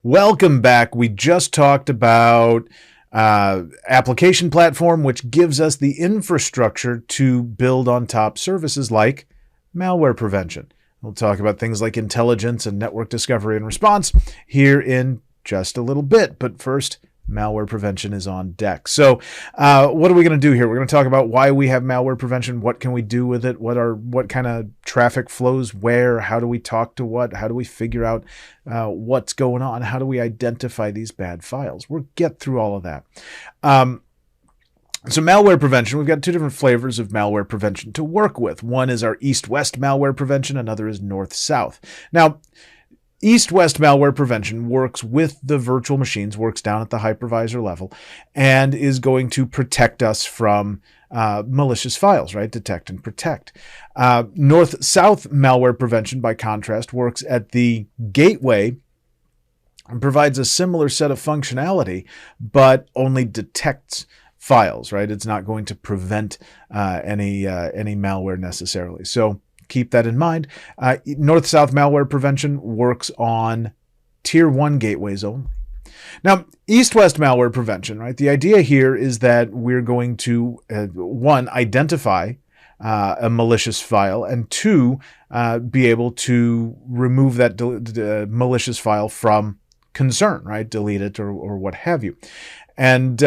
Welcome back. We just talked about application platform, which gives us the infrastructure to build on top services like malware prevention. We'll talk about things like intelligence and network discovery and response here in just a little bit. But first, malware prevention is on deck. So what are we going to do here? We're going to talk about why we have malware prevention. What can we do with it? What kind of traffic flows where? How do we talk to what? How do we figure out what's going on? How do we identify these bad files? We'll get through all of that. So malware prevention, we've got two different flavors of malware prevention to work with. One is our east-west malware prevention. Another is north-south. Now, east-west malware prevention works with the virtual machines, works down at the hypervisor level, and is going to protect us from malicious files, right? Detect and protect. North-south malware prevention, by contrast, works at the gateway and provides a similar set of functionality, but only detects files, right? It's not going to prevent any malware necessarily. So keep that in mind. North-south malware prevention works on tier 1 gateways only. Now, east-west malware prevention, right? The idea here is that we're going to, one, identify a malicious file, and two, be able to remove that malicious file from concern, right? Delete it or what have you. And,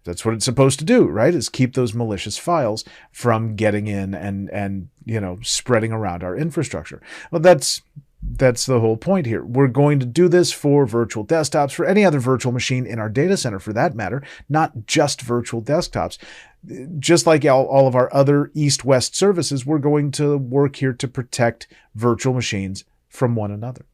that's what it's supposed to do, right? Is keep those malicious files from getting in and spreading around our infrastructure. Well, that's the whole point here. We're going to do this for virtual desktops, for any other virtual machine in our data center for that matter, not just virtual desktops. Just like all of our other east-west services, we're going to work here to protect virtual machines from one another.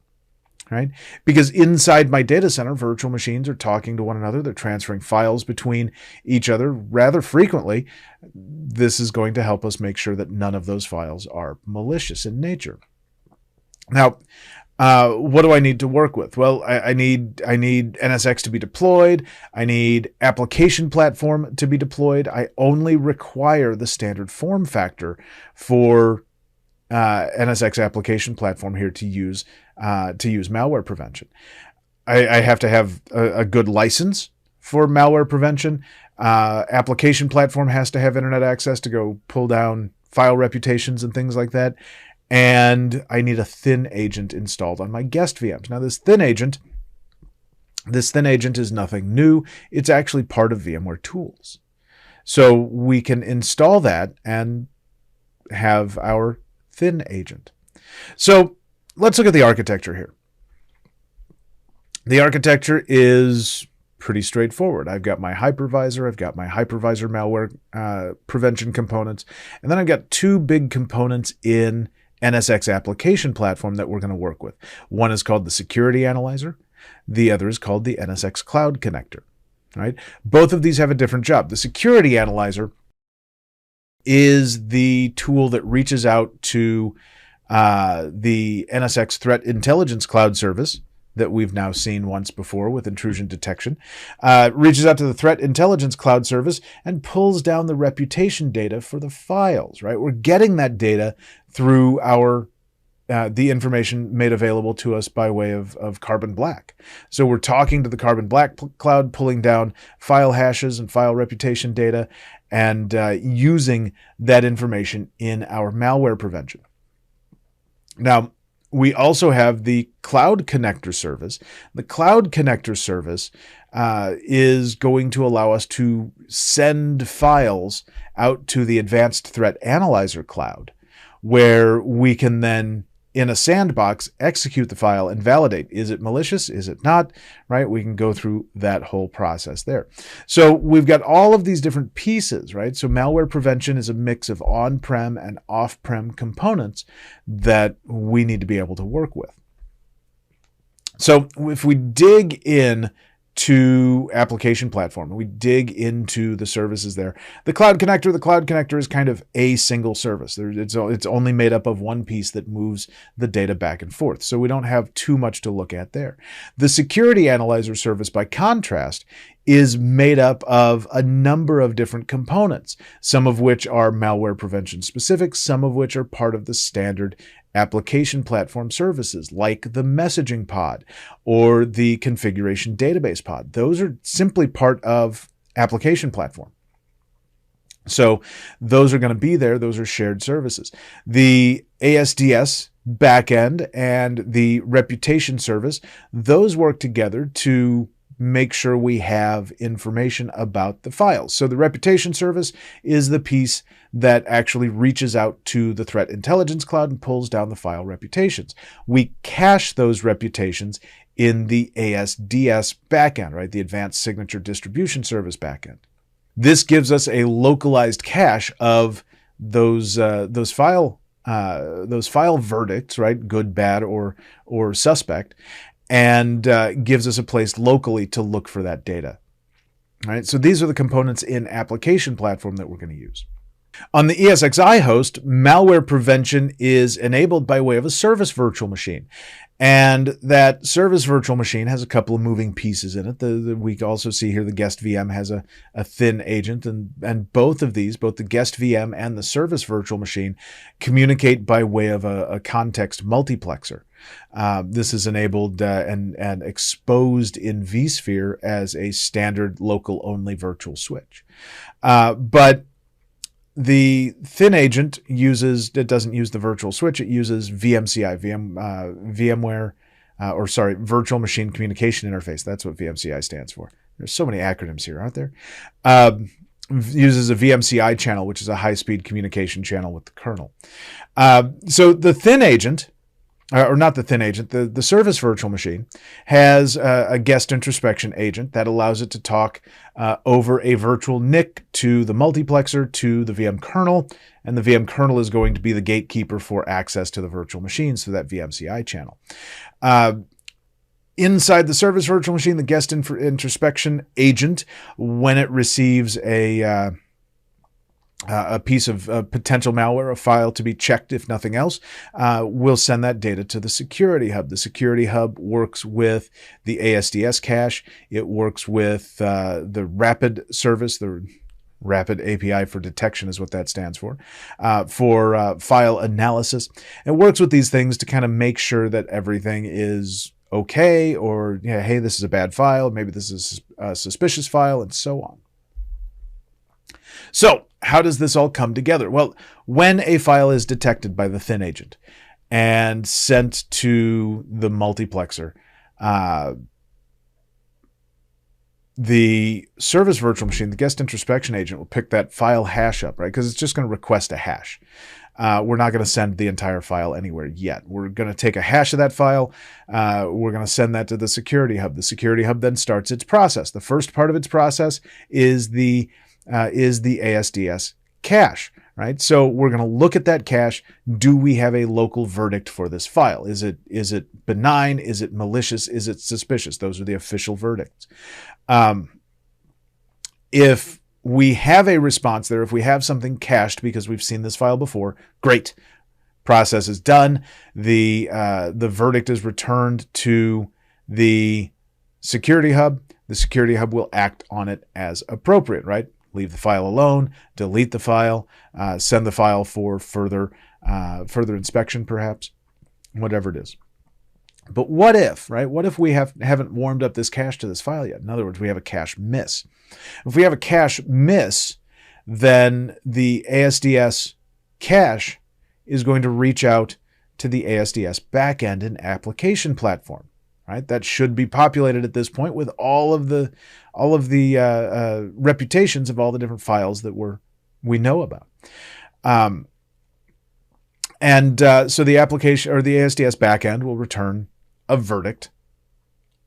Right? Because inside my data center, virtual machines are talking to one another. They're transferring files between each other rather frequently. This is going to help us make sure that none of those files are malicious in nature. Now, what do I need to work with? Well, I need NSX to be deployed. I need application platform to be deployed. I only require the standard form factor for NSX application platform here to use malware prevention. I have to have a good license for malware prevention. Application platform has to have internet access to go pull down file reputations and things like that. And I need a thin agent installed on my guest VMs. Now, this thin agent is nothing new. It's actually part of VMware tools. So we can install that and have our thin agent. So let's look at the architecture here. The architecture is pretty straightforward. I've got my hypervisor. I've got my hypervisor malware prevention components. And then I've got two big components in NSX application platform that we're going to work with. One is called the security analyzer. The other is called the NSX cloud connector. Right? Both of these have a different job. The security analyzer is the tool that reaches out to the NSX Threat Intelligence Cloud Service that we've now seen once before with intrusion detection, reaches out to the Threat Intelligence Cloud Service and pulls down the reputation data for the files, right? We're getting that data through the information made available to us by way of Carbon Black. So we're talking to the Carbon Black cloud, pulling down file hashes and file reputation data, and using that information in our malware prevention. Now, we also have the Cloud Connector service. The Cloud Connector service is going to allow us to send files out to the Advanced Threat Analyzer cloud, where we can then, in a sandbox, execute the file and validate. Is it malicious? Is it not? Right? We can go through that whole process there. So we've got all of these different pieces, right? So malware prevention is a mix of on-prem and off-prem components that we need to be able to work with. So if we dig in to application platform, we dig into the services there. The Cloud Connector is kind of a single service. It's only made up of one piece that moves the data back and forth. So we don't have too much to look at there. The Security Analyzer service, by contrast, is made up of a number of different components, some of which are malware prevention specific, some of which are part of the standard application platform services like the messaging pod or the configuration database pod. Those are simply part of application platform. So those are going to be there. Those are shared services. The ASDS backend and the reputation service, those work together to make sure we have information about the files. So the reputation service is the piece that actually reaches out to the threat intelligence cloud and pulls down the file reputations. We cache those reputations in the ASDS backend, right? The Advanced Signature Distribution Service backend. This gives us a localized cache of those file verdicts, right? Good, bad, or suspect, and gives us a place locally to look for that data. All right, so these are the components in application platform that we're going to use. On the ESXi host, malware prevention is enabled by way of a service virtual machine. And that service virtual machine has a couple of moving pieces in it. We also see here the guest VM has a thin agent, and both of these, both the guest VM and the service virtual machine, communicate by way of a context multiplexer. This is enabled and exposed in vSphere as a standard local-only virtual switch. But the thin agent doesn't use the virtual switch. It uses VMCI, Virtual Machine Communication Interface. That's what VMCI stands for. There's so many acronyms here, aren't there? Uses a VMCI channel, which is a high-speed communication channel with the kernel. So the thin agent, or not the thin agent, the service virtual machine has a guest introspection agent that allows it to talk over a virtual NIC to the multiplexer to the VM kernel, and the VM kernel is going to be the gatekeeper for access to the virtual machines through that VMCI channel. Inside the service virtual machine, the guest introspection agent, when it receives a piece of potential malware, a file to be checked if nothing else, we'll send that data to the security hub. The security hub works with the ASDS cache. It works with the rapid service, the Rapid API for detection is what that stands for file analysis. It works with these things to kind of make sure that everything is okay, or, hey, this is a bad file, maybe this is a suspicious file, and so on. So how does this all come together? Well, when a file is detected by the thin agent and sent to the multiplexer, the service virtual machine, the guest introspection agent, will pick that file hash up, right? Because it's just going to request a hash. We're not going to send the entire file anywhere yet. We're going to take a hash of that file. We're going to send that to the security hub. The security hub then starts its process. The first part of its process is the ASDS cache, right? So we're going to look at that cache. Do we have a local verdict for this file? Is it benign? Is it malicious? Is it suspicious? Those are the official verdicts. If we have a response there, if we have something cached because we've seen this file before, great. Process is done. The verdict is returned to the security hub. The security hub will act on it as appropriate, right? Leave the file alone, delete the file, send the file for further inspection, perhaps, whatever it is. But what if, right? What if we haven't warmed up this cache to this file yet? In other words, we have a cache miss. If we have a cache miss, then the ASDS cache is going to reach out to the ASDS backend and application platform, right? That should be populated at this point with all of the reputations of all the different files that we know about. So the application or the ASDS backend will return a verdict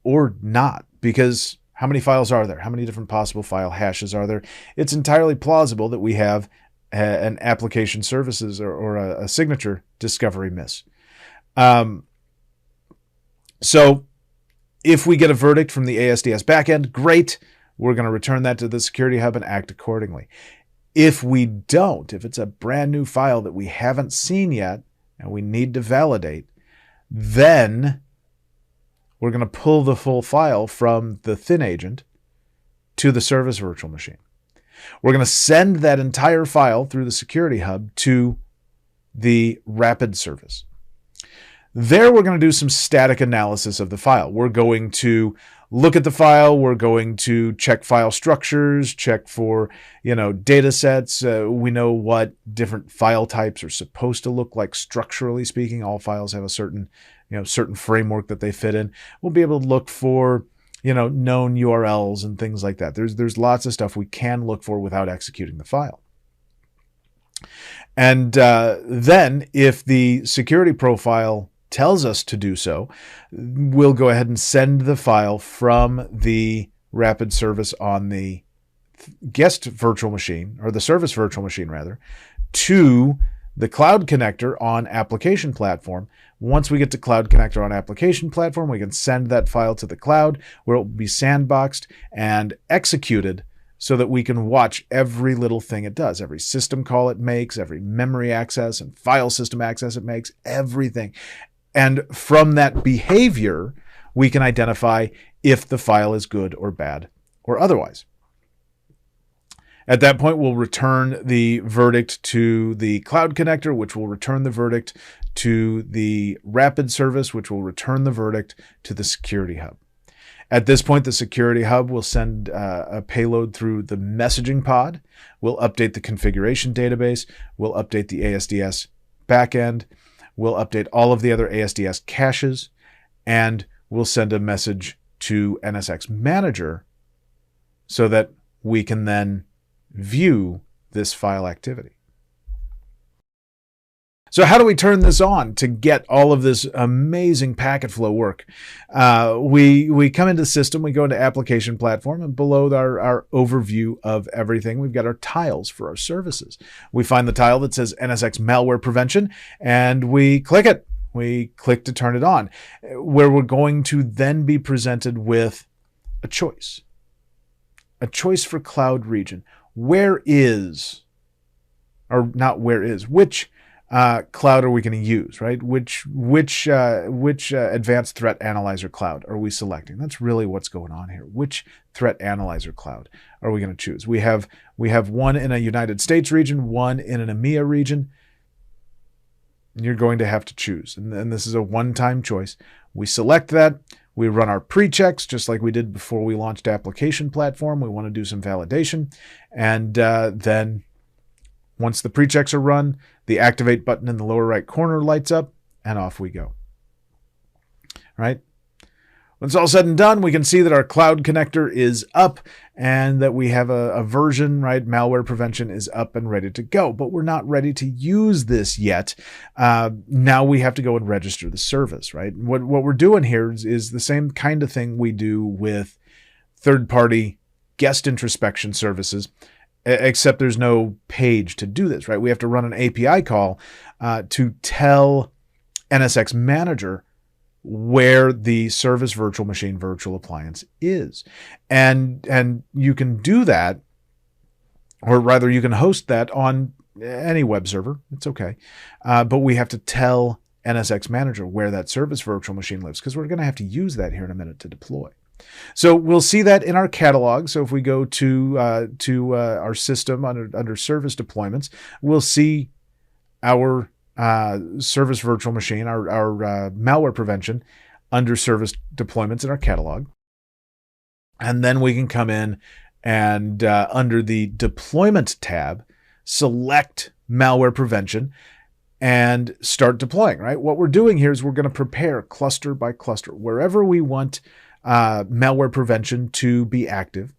or not, because how many files are there? How many different possible file hashes are there? It's entirely plausible that we have an application services or a signature discovery miss. So if we get a verdict from the ASDS backend, great. We're going to return that to the security hub and act accordingly. If we don't, if it's a brand new file that we haven't seen yet and we need to validate, then we're going to pull the full file from the thin agent to the service virtual machine. We're going to send that entire file through the security hub to the rapid service. There, we're going to do some static analysis of the file. We're going to look at the file. We're going to check file structures, check for, data sets. We know what different file types are supposed to look like structurally speaking. All files have a certain framework that they fit in. We'll be able to look for, known URLs and things like that. There's lots of stuff we can look for without executing the file. And then if the security profile tells us to do so, we'll go ahead and send the file from the rapid service on the guest virtual machine, or the service virtual machine rather, to the Cloud Connector on application platform. Once we get to Cloud Connector on application platform, we can send that file to the cloud where it will be sandboxed and executed so that we can watch every little thing it does, every system call it makes, every memory access and file system access it makes, everything. And from that behavior, we can identify if the file is good or bad or otherwise. At that point, we'll return the verdict to the Cloud Connector, which will return the verdict to the Rapid Service, which will return the verdict to the Security Hub. At this point, the Security Hub will send a payload through the messaging pod. We'll update the configuration database. We'll update the ASDS backend. We'll update all of the other ASDS caches, and we'll send a message to NSX Manager so that we can then view this file activity. So how do we turn this on to get all of this amazing packet flow work? We come into System, we go into Application Platform, and below our overview of everything, we've got our tiles for our services. We find the tile that says NSX Malware Prevention, and we click it. We click to turn it on, where we're going to then be presented with a choice. A choice for cloud region. Which cloud are we going to use, right? Which advanced threat analyzer cloud are we selecting? That's really what's going on here. Which threat analyzer cloud are we going to choose? We have one in a United States region, one in an EMEA region. You're going to have to choose. And this is a one-time choice. We select that. We run our pre-checks just like we did before we launched application platform. We want to do some validation. And then once the pre-checks are run, the activate button in the lower right corner lights up, and off we go. Right? When it's all said and done, we can see that our Cloud Connector is up and that we have a version, right? Malware Prevention is up and ready to go, but we're not ready to use this yet. Now we have to go and register the service, right? What we're doing here is the same kind of thing we do with third-party guest introspection services, except there's no page to do this, right? We have to run an API call to tell NSX Manager where the service virtual machine virtual appliance is. And you can do that, or rather you can host that on any web server. It's okay. But we have to tell NSX Manager where that service virtual machine lives, because we're going to have to use that here in a minute to deploy. So we'll see that in our catalog. So if we go to our system under service deployments, we'll see our service virtual machine, our malware prevention under service deployments in our catalog. And then we can come in and under the deployment tab, select malware prevention and start deploying, right? What we're doing here is we're going to prepare cluster by cluster. Wherever we want malware prevention to be active,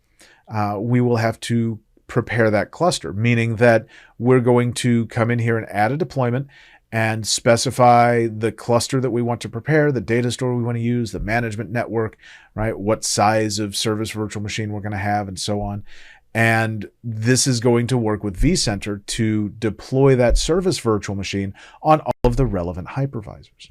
we will have to prepare that cluster, meaning that we're going to come in here and add a deployment and specify the cluster that we want to prepare, the data store we want to use, the management network, right? What size of service virtual machine we're going to have, and so on. And this is going to work with vCenter to deploy that service virtual machine on all of the relevant hypervisors.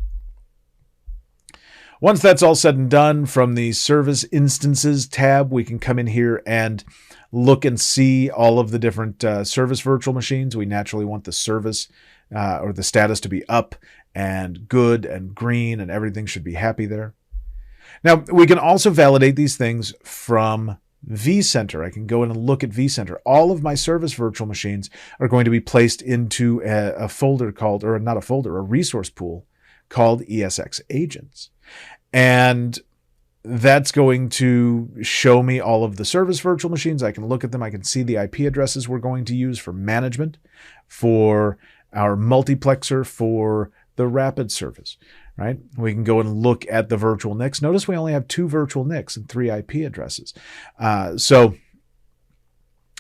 Once that's all said and done, from the Service Instances tab, we can come in here and look and see all of the different service virtual machines. We naturally want the service or the status to be up and good and green, and everything should be happy there. Now, we can also validate these things from vCenter. I can go in and look at vCenter. All of my service virtual machines are going to be placed into a folder called, or not a folder, a resource pool called ESX agents. And that's going to show me all of the service virtual machines. I can look at them. I can see the IP addresses we're going to use for management, for our multiplexer, for the rapid service, right? We can go and look at the virtual NICs. Notice we only have 2 virtual NICs and 3 IP addresses. So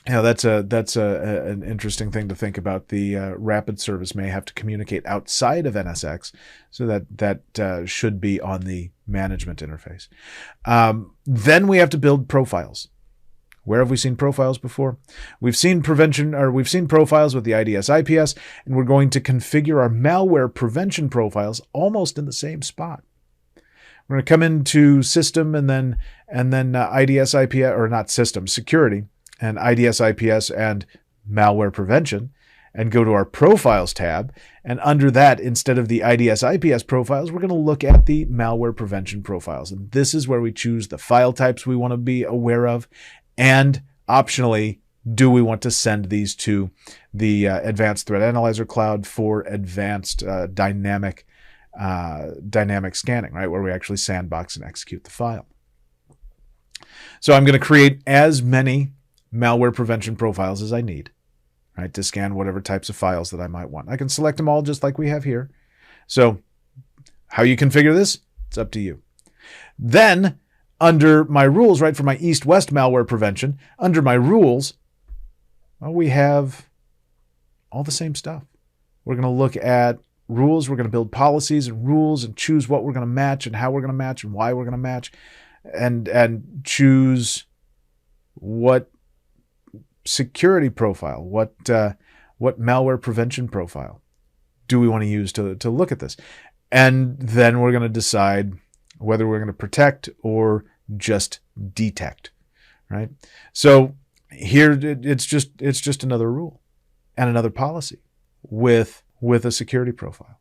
that's an interesting thing to think about. The rapid service may have to communicate outside of NSX, so that should be on the management interface. Then we have to build profiles. Where have we seen profiles before? We've seen profiles with the IDS IPS, and we're going to configure our malware prevention profiles almost in the same spot. We're going to come into system and then IDS IPS, or not system, security, and IDS IPS and malware prevention, and go to our profiles tab. And under that, instead of the IDS IPS profiles, we're going to look at the malware prevention profiles. And this is where we choose the file types we want to be aware of. And optionally, do we want to send these to the Advanced Threat Analyzer Cloud for advanced dynamic scanning, right? Where we actually sandbox and execute the file. So I'm going to create as many malware prevention profiles as I need, right, to scan whatever types of files that I might want. I can select them all just like we have here. So how you configure this, it's up to you. Then under my rules, right, for my east-west malware prevention, under my rules, well, we have all the same stuff. We're going to look at rules. We're going to build policies and rules and choose what we're going to match and how we're going to match and why we're going to match, and choose what security profile, what malware prevention profile do we want to use to look at this. And then we're going to decide whether we're going to protect or just detect, right? So here it's just another rule and another policy with a security profile.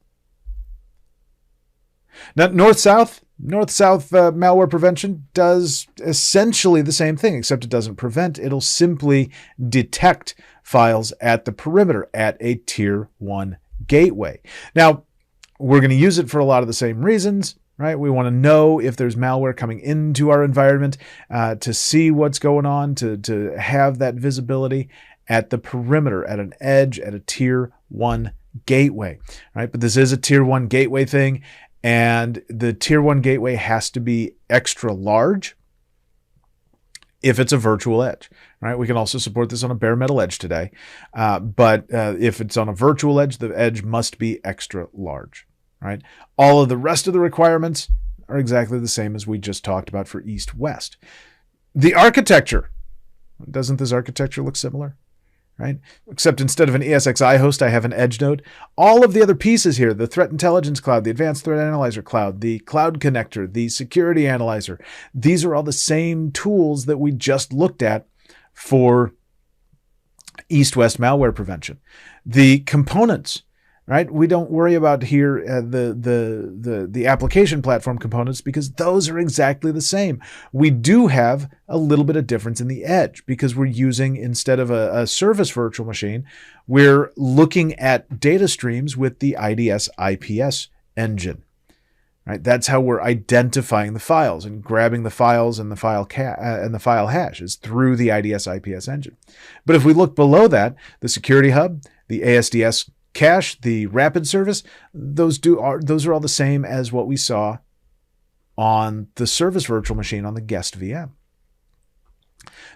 Now, north-south malware prevention does essentially the same thing, except it doesn't prevent. It'll simply detect files at the perimeter at a tier 1 gateway. Now, we're going to use it for a lot of the same reasons, right? We want to know if there's malware coming into our environment, to see what's going on, to have that visibility at the perimeter, at an edge, at a tier 1 gateway, right? But this is a tier 1 gateway thing. And the tier 1 gateway has to be extra large if it's a virtual edge, right? We can also support this on a bare metal edge today. But if it's on a virtual edge, the edge must be extra large, right? All of the rest of the requirements are exactly the same as we just talked about for east-west. The architecture, doesn't this architecture look similar? Right? Except instead of an ESXi host, I have an edge node. All of the other pieces here, the Threat Intelligence Cloud, the Advanced Threat Analyzer Cloud, the Cloud Connector, the Security Analyzer, these are all the same tools that we just looked at for east-west malware prevention. The components, right? We don't worry about here the application platform components, because those are exactly the same. We do have a little bit of difference in the edge because we're using, instead of a service virtual machine, we're looking at data streams with the IDS IPS engine. Right? That's how we're identifying the files and grabbing the files and the file hash is through the IDS IPS engine. But if we look below that, the Security Hub, the ASDS cache, the rapid service, those are all the same as what we saw on the service virtual machine on the guest VM.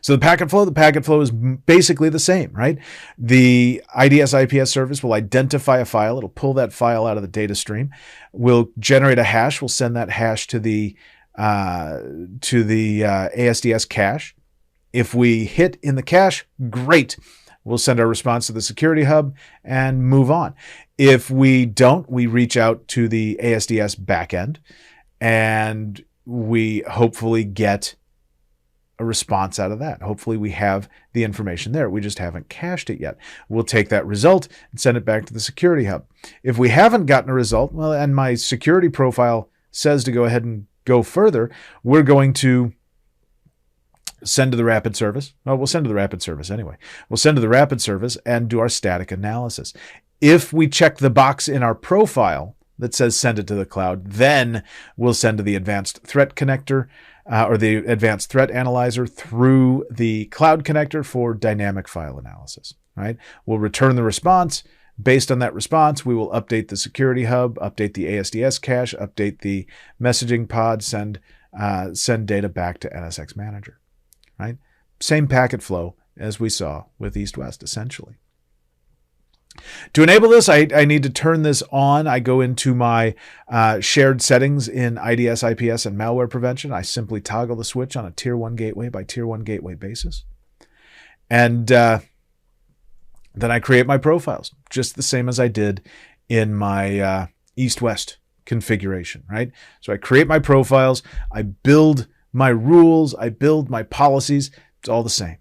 So the packet flow is basically the same, right? The IDS IPS service will identify a file. It'll pull that file out of the data stream. We'll generate a hash. We'll send that hash to the ASDS cache. If we hit in the cache, great. We'll send our response to the Security Hub and move on. If we don't, we reach out to the ASDS backend and we hopefully get a response out of that. Hopefully we have the information there. We just haven't cached it yet. We'll take that result and send it back to the Security Hub. If we haven't gotten a result, well, and my security profile says to go ahead and go further, we're going to send to the rapid service. Well, we'll send to the rapid service anyway. We'll send to the rapid service and do our static analysis. If we check the box in our profile that says send it to the cloud. Then we'll send to the advanced threat connector or the advanced threat analyzer through the cloud connector for dynamic file analysis, right? We'll return the response. Based on that response, we will update the security hub, update the ASDS cache, update the messaging pod, send data back to NSX Manager, right? Same packet flow as we saw with East-West, essentially. To enable this, I need to turn this on. I go into my shared settings in IDS, IPS, and malware prevention. I simply toggle the switch on a tier 1 gateway by tier 1 gateway basis. And then I create my profiles, just the same as I did in my East-West configuration, right? So I create my profiles, I build my rules, I build my policies. It's all the same.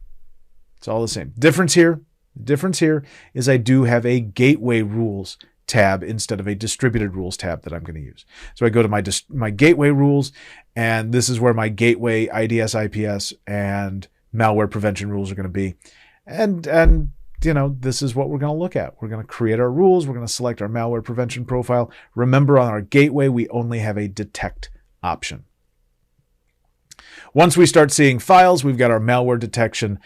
It's all the same. The difference here is I do have a gateway rules tab instead of a distributed rules tab that I'm going to use. So I go to my gateway rules, and this is where my gateway IDS, IPS, and malware prevention rules are going to be. And you know, this is what we're going to look at. We're going to create our rules. We're going to select our malware prevention profile. Remember, on our gateway, we only have a detect option. Once we start seeing files, we've got our malware detection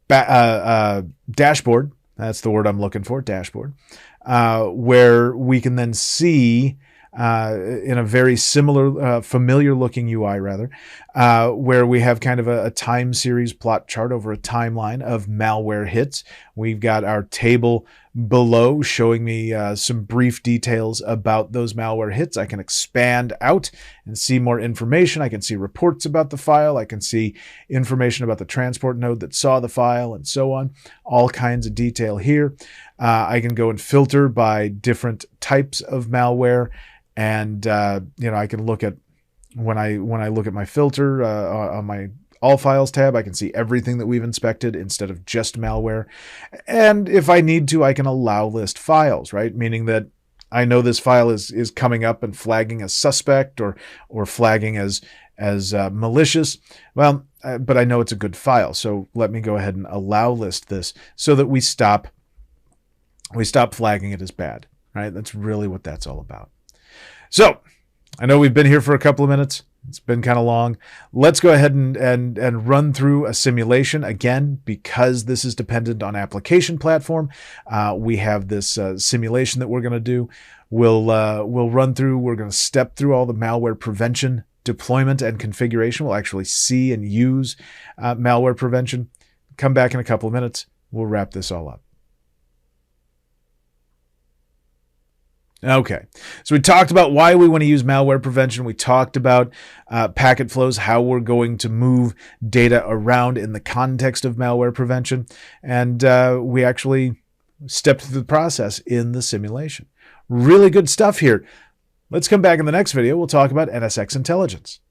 dashboard. That's the word I'm looking for, dashboard, where we can then see in a very similar, familiar looking UI rather, where we have kind of a time series plot chart over a timeline of malware hits. We've got our table below showing me some brief details about those malware hits. I can expand out and see more information. I can see reports about the file. I can see information about the transport node that saw the file and so on. All kinds of detail here. I can go and filter by different types of malware. And, you know, I can look at when I look at my filter on my all files tab, I can see everything that we've inspected instead of just malware. And if I need to, I can allow list files, right? Meaning that I know this file is coming up and flagging as suspect or flagging as malicious. Well, but I know it's a good file. So let me go ahead and allow list this so that we stop flagging it as bad, right? That's really what that's all about. So I know we've been here for a couple of minutes. It's been kind of long. Let's go ahead and run through a simulation. Again, because this is dependent on application platform, we have this simulation that we're going to do. We'll run through, we're going to step through all the malware prevention deployment and configuration. We'll actually see and use malware prevention. Come back in a couple of minutes. We'll wrap this all up. Okay, so we talked about why we want to use malware prevention. We talked about packet flows, how we're going to move data around in the context of malware prevention. And we actually stepped through the process in the simulation. Really good stuff here. Let's come back in the next video. We'll talk about NSX intelligence.